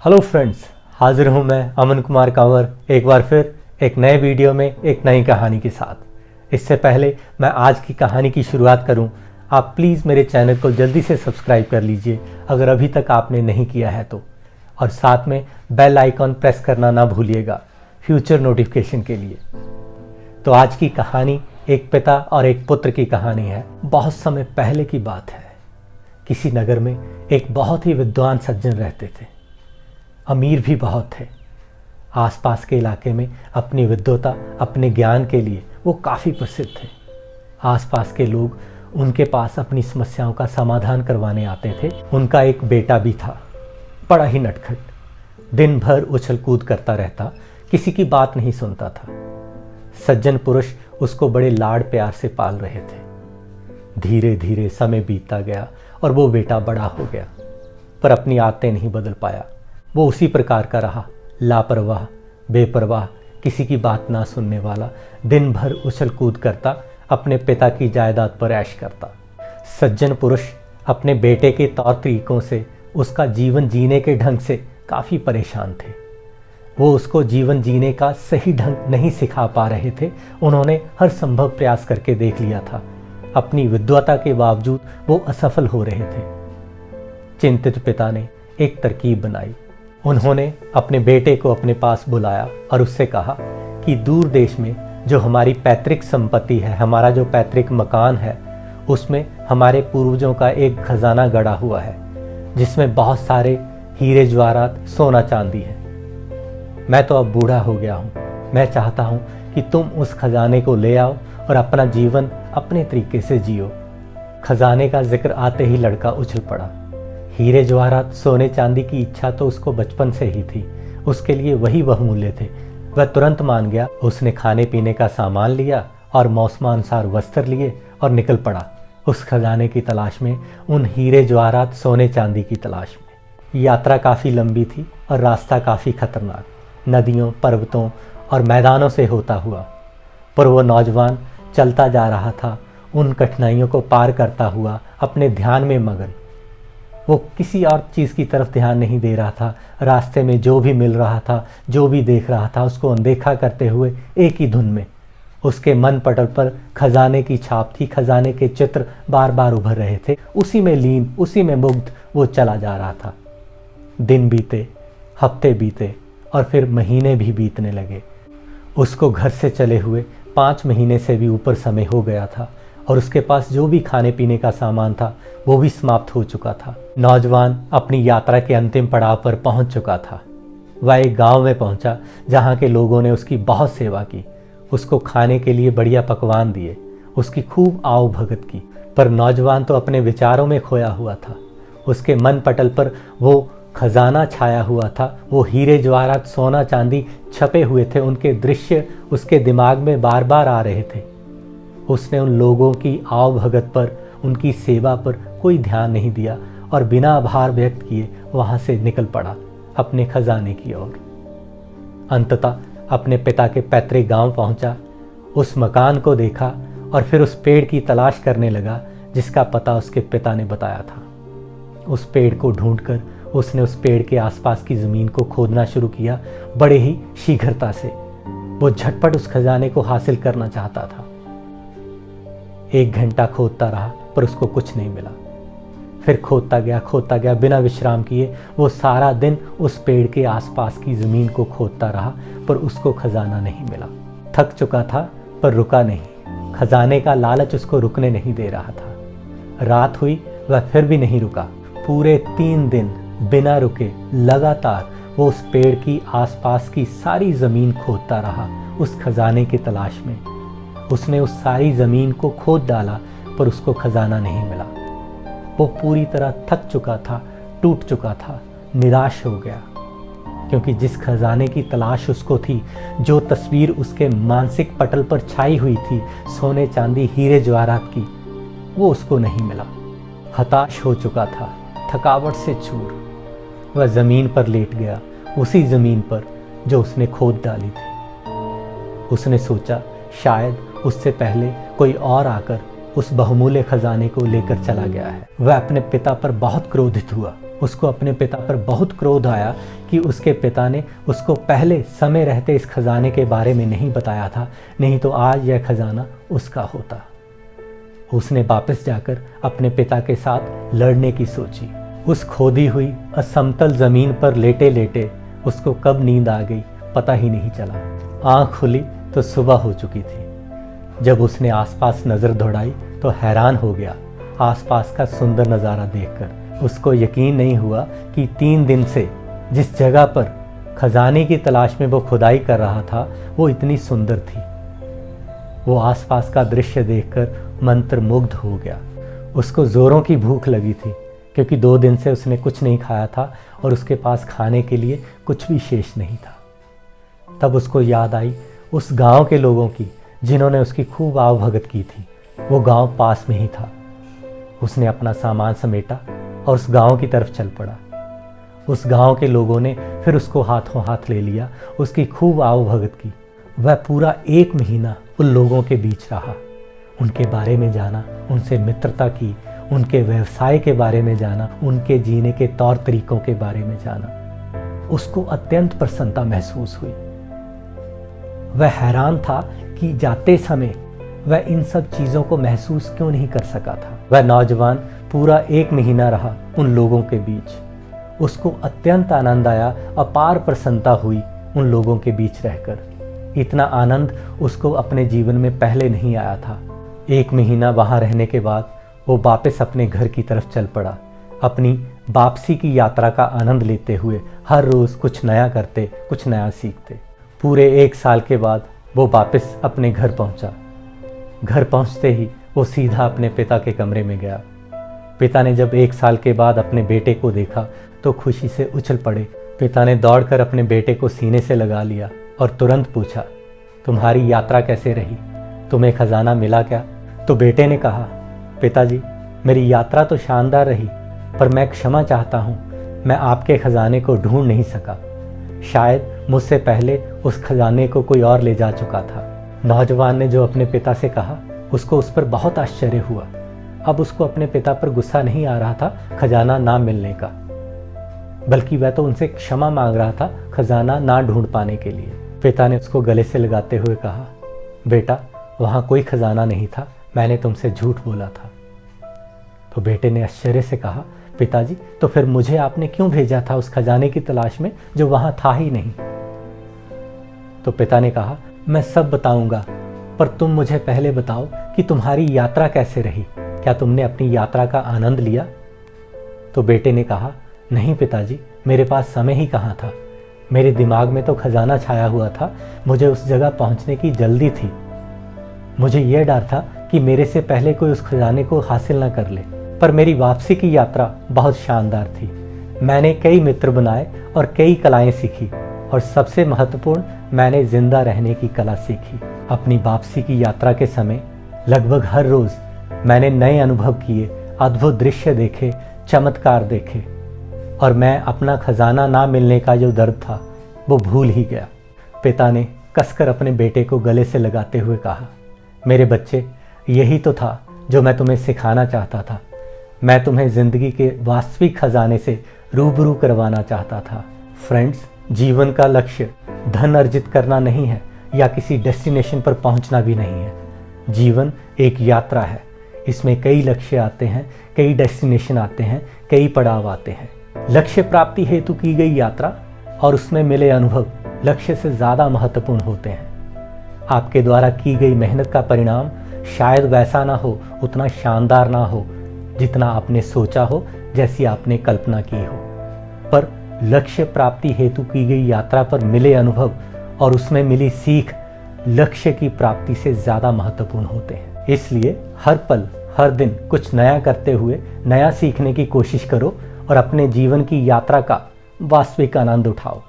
Hello friends, हाजिर हूँ मैं अमन कुमार कंवर एक बार फिर एक नए वीडियो में एक नई कहानी के साथ। इससे पहले मैं आज की कहानी की शुरुआत करूँ, आप प्लीज़ मेरे चैनल को जल्दी से सब्सक्राइब कर लीजिए अगर अभी तक आपने नहीं किया है तो, और साथ में बेल आइकॉन प्रेस करना ना भूलिएगा फ्यूचर नोटिफिकेशन के लिए। तो आज की कहानी एक पिता और एक पुत्र की कहानी है। बहुत समय पहले की बात है। किसी नगर में एक बहुत ही विद्वान सज्जन रहते थे। अमीर भी बहुत थे। आसपास के इलाके में अपनी विद्वता, अपने ज्ञान के लिए वो काफ़ी प्रसिद्ध थे। आसपास के लोग उनके पास अपनी समस्याओं का समाधान करवाने आते थे। उनका एक बेटा भी था, बड़ा ही नटखट, दिन भर उछल कूद करता रहता, किसी की बात नहीं सुनता था। सज्जन पुरुष उसको बड़े लाड प्यार से पाल रहे थे। धीरे धीरे समय बीतता गया और वो बेटा बड़ा हो गया, पर अपनी आदतें नहीं बदल पाया। वो उसी प्रकार का रहा, लापरवाह, बेपरवाह, किसी की बात ना सुनने वाला, दिन भर उछल कूद करता, अपने पिता की जायदाद पर ऐश करता। सज्जन पुरुष अपने बेटे के तौर तरीकों से, उसका जीवन जीने के ढंग से काफ़ी परेशान थे। वो उसको जीवन जीने का सही ढंग नहीं सिखा पा रहे थे। उन्होंने हर संभव प्रयास करके देख लिया था, अपनी विद्वता के बावजूद वो असफल हो रहे थे। चिंतित पिता ने एक तरकीब बनाई। उन्होंने अपने बेटे को अपने पास बुलाया और उससे कहा कि दूर देश में जो हमारी पैतृक संपत्ति है, हमारा जो पैतृक मकान है, उसमें हमारे पूर्वजों का एक खजाना गड़ा हुआ है जिसमें बहुत सारे हीरे जवाहरात, सोना चांदी है। मैं तो अब बूढ़ा हो गया हूँ। मैं चाहता हूँ कि तुम उस खजाने को ले आओ और अपना जीवन अपने तरीके से जियो। खजाने का जिक्र आते ही लड़का उछल पड़ा। हीरे जवाहरात, सोने चांदी की इच्छा तो उसको बचपन से ही थी। उसके लिए वही बहुमूल्य थे। वह तुरंत मान गया। उसने खाने पीने का सामान लिया और मौसमानुसार वस्त्र लिए और निकल पड़ा उस खजाने की तलाश में, उन हीरे जवाहरात, सोने चांदी की तलाश में। यात्रा काफ़ी लंबी थी और रास्ता काफ़ी खतरनाक, नदियों, पर्वतों और मैदानों से होता हुआ। पर वो नौजवान चलता जा रहा था, उन कठिनाइयों को पार करता हुआ, अपने ध्यान में मगन। वो किसी और चीज़ की तरफ ध्यान नहीं दे रहा था। रास्ते में जो भी मिल रहा था, जो भी देख रहा था, उसको अनदेखा करते हुए एक ही धुन में उसके मन पटल पर खजाने की छाप थी। खजाने के चित्र बार बार उभर रहे थे। उसी में लीन, उसी में मुग्ध वो चला जा रहा था। दिन बीते, हफ्ते बीते और फिर महीने भी बीतने लगे। उसको घर से चले हुए 5 महीने से भी ऊपर समय हो गया था और उसके पास जो भी खाने पीने का सामान था वो भी समाप्त हो चुका था। नौजवान अपनी यात्रा के अंतिम पड़ाव पर पहुंच चुका था। वह एक गांव में पहुंचा जहां के लोगों ने उसकी बहुत सेवा की, उसको खाने के लिए बढ़िया पकवान दिए, उसकी खूब आओ भगत की। पर नौजवान तो अपने विचारों में खोया हुआ था। उसके मन पटल पर वो खजाना छाया हुआ था, वो हीरे जवाहरात, सोना चांदी छपे हुए थे। उनके दृश्य उसके दिमाग में बार बार आ रहे थे। उसने उन लोगों की आओ भगत पर, उनकी सेवा पर कोई ध्यान नहीं दिया और बिना आभार व्यक्त किए वहां से निकल पड़ा अपने खजाने की ओर। अंततः अपने पिता के पैतृक गांव पहुंचा, उस मकान को देखा और फिर उस पेड़ की तलाश करने लगा जिसका पता उसके पिता ने बताया था। उस पेड़ को ढूंढकर उसने उस पेड़ के आसपास की ज़मीन को खोदना शुरू किया। बड़े ही शीघ्रता से वो झटपट उस खजाने को हासिल करना चाहता था। 1 घंटा खोदता रहा पर उसको कुछ नहीं मिला। फिर खोदता गया बिना विश्राम किए। वो सारा दिन उस पेड़ के आसपास की ज़मीन को खोदता रहा पर उसको खजाना नहीं मिला। थक चुका था पर रुका नहीं। खजाने का लालच उसको रुकने नहीं दे रहा था। रात हुई, वह फिर भी नहीं रुका। पूरे 3 दिन बिना रुके लगातार वो उस पेड़ की आसपास की सारी ज़मीन खोदता रहा उस खजाने की तलाश में। उसने उस सारी ज़मीन को खोद डाला पर उसको खजाना नहीं मिला। वो पूरी तरह थक चुका था, टूट चुका था, निराश हो गया, क्योंकि जिस खजाने की तलाश उसको थी, जो तस्वीर उसके मानसिक पटल पर छाई हुई थी सोने चांदी हीरे जवाहरात की, वो उसको नहीं मिला। हताश हो चुका था, थकावट से चूर वह ज़मीन पर लेट गया, उसी ज़मीन पर जो उसने खोद डाली थी। उसने सोचा शायद उससे पहले कोई और आकर उस बहुमूल्य खजाने को लेकर चला गया है। वह अपने पिता पर बहुत क्रोधित हुआ। उसको अपने पिता पर बहुत क्रोध आया कि उसके पिता ने उसको पहले समय रहते इस खजाने के बारे में नहीं बताया था, नहीं तो आज यह खजाना उसका होता। उसने वापस जाकर अपने पिता के साथ लड़ने की सोची। उस खोदी हुई असमतल जमीन पर लेटे लेटे उसको कब नींद आ गई पता ही नहीं चला। आँख खुली तो सुबह हो चुकी थी। जब उसने आसपास नज़र दौड़ाई तो हैरान हो गया आसपास का सुंदर नज़ारा देखकर। उसको यकीन नहीं हुआ कि 3 दिन से जिस जगह पर खजाने की तलाश में वो खुदाई कर रहा था वो इतनी सुंदर थी। वो आसपास का दृश्य देखकर मंत्रमुग्ध हो गया। उसको ज़ोरों की भूख लगी थी क्योंकि 2 दिन से उसने कुछ नहीं खाया था और उसके पास खाने के लिए कुछ भी शेष नहीं था। तब उसको याद आई उस गांव के लोगों की जिन्होंने उसकी खूब आवभगत की थी। वो गांव पास में ही था। उसने अपना सामान समेटा और उस गांव की तरफ चल पड़ा। उस गांव के लोगों ने फिर उसको हाथों हाथ ले लिया, उसकी खूब आवभगत की। वह पूरा 1 महीना उन लोगों के बीच रहा, उनके बारे में जाना, उनसे मित्रता की, उनके व्यवसाय के बारे में जाना, उनके जीने के तौर तरीकों के बारे में जाना। उसको अत्यंत प्रसन्नता महसूस हुई। वह हैरान था कि जाते समय वह इन सब चीज़ों को महसूस क्यों नहीं कर सका था। वह नौजवान पूरा 1 महीना रहा उन लोगों के बीच। उसको अत्यंत आनंद आया, अपार प्रसन्नता हुई उन लोगों के बीच रहकर। इतना आनंद उसको अपने जीवन में पहले नहीं आया था। 1 महीना वहाँ रहने के बाद वो वापस अपने घर की तरफ चल पड़ा, अपनी वापसी की यात्रा का आनंद लेते हुए, हर रोज़ कुछ नया करते, कुछ नया सीखते। पूरे 1 साल के बाद वो वापस अपने घर पहुंचा। घर पहुंचते ही वो सीधा अपने पिता के कमरे में गया। पिता ने जब 1 साल के बाद अपने बेटे को देखा तो खुशी से उछल पड़े। पिता ने दौड़कर अपने बेटे को सीने से लगा लिया और तुरंत पूछा, तुम्हारी यात्रा कैसे रही? तुम्हें खजाना मिला क्या? तो बेटे ने कहा, पिताजी मेरी यात्रा तो शानदार रही, पर मैं क्षमा चाहता हूँ, मैं आपके खजाने को ढूंढ नहीं सका। शायद मुझसे पहले उस खजाने को कोई और ले जा चुका था। नौजवान ने जो अपने पिता से कहा उसको उस पर बहुत आश्चर्य हुआ। अब उसको अपने पिता पर गुस्सा नहीं आ रहा था खजाना ना मिलने का, बल्कि वह तो उनसे क्षमा मांग रहा था खजाना ना ढूंढ पाने के लिए। पिता ने उसको गले से लगाते हुए कहा, बेटा वहाँ कोई खजाना नहीं था, मैंने तुमसे झूठ बोला था। तो बेटे ने आश्चर्य से कहा, पिताजी तो फिर मुझे आपने क्यों भेजा था उस खजाने की तलाश में जो वहाँ था ही नहीं? तो पिता ने कहा, मैं सब बताऊंगा, पर तुम मुझे पहले बताओ कि तुम्हारी यात्रा कैसे रही? क्या तुमने अपनी यात्रा का आनंद लिया? तो बेटे ने कहा, नहीं पिताजी, मेरे पास समय ही कहाँ था। मेरे दिमाग में तो खजाना छाया हुआ था, मुझे उस जगह पहुँचने की जल्दी थी। मुझे यह डर था कि मेरे से पहले कोई उस खजाने को हासिल न कर ले। पर मेरी वापसी की यात्रा बहुत शानदार थी। मैंने कई मित्र बनाए और कई कलाएं सीखी, और सबसे महत्वपूर्ण मैंने जिंदा रहने की कला सीखी। अपनी वापसी की यात्रा के समय लगभग हर रोज़ मैंने नए अनुभव किए, अद्भुत दृश्य देखे, चमत्कार देखे, और मैं अपना खजाना ना मिलने का जो दर्द था वो भूल ही गया। पिता ने कसकर अपने बेटे को गले से लगाते हुए कहा, मेरे बच्चे, यही तो था जो मैं तुम्हें सिखाना चाहता था। मैं तुम्हें ज़िंदगी के वास्तविक खजाने से रूबरू करवाना चाहता था। फ्रेंड्स, जीवन का लक्ष्य धन अर्जित करना नहीं है या किसी डेस्टिनेशन पर पहुंचना भी नहीं है। जीवन एक यात्रा है। इसमें कई लक्ष्य आते हैं, कई डेस्टिनेशन आते हैं, कई पड़ाव आते हैं। लक्ष्य प्राप्ति हेतु की गई यात्रा और उसमें मिले अनुभव लक्ष्य से ज़्यादा महत्वपूर्ण होते हैं। आपके द्वारा की गई मेहनत का परिणाम शायद वैसा ना हो, उतना शानदार ना हो जितना आपने सोचा हो, जैसी आपने कल्पना की हो, पर लक्ष्य प्राप्ति हेतु की गई यात्रा पर मिले अनुभव और उसमें मिली सीख लक्ष्य की प्राप्ति से ज़्यादा महत्वपूर्ण होते हैं। इसलिए हर पल, हर दिन कुछ नया करते हुए नया सीखने की कोशिश करो और अपने जीवन की यात्रा का वास्तविक आनंद उठाओ।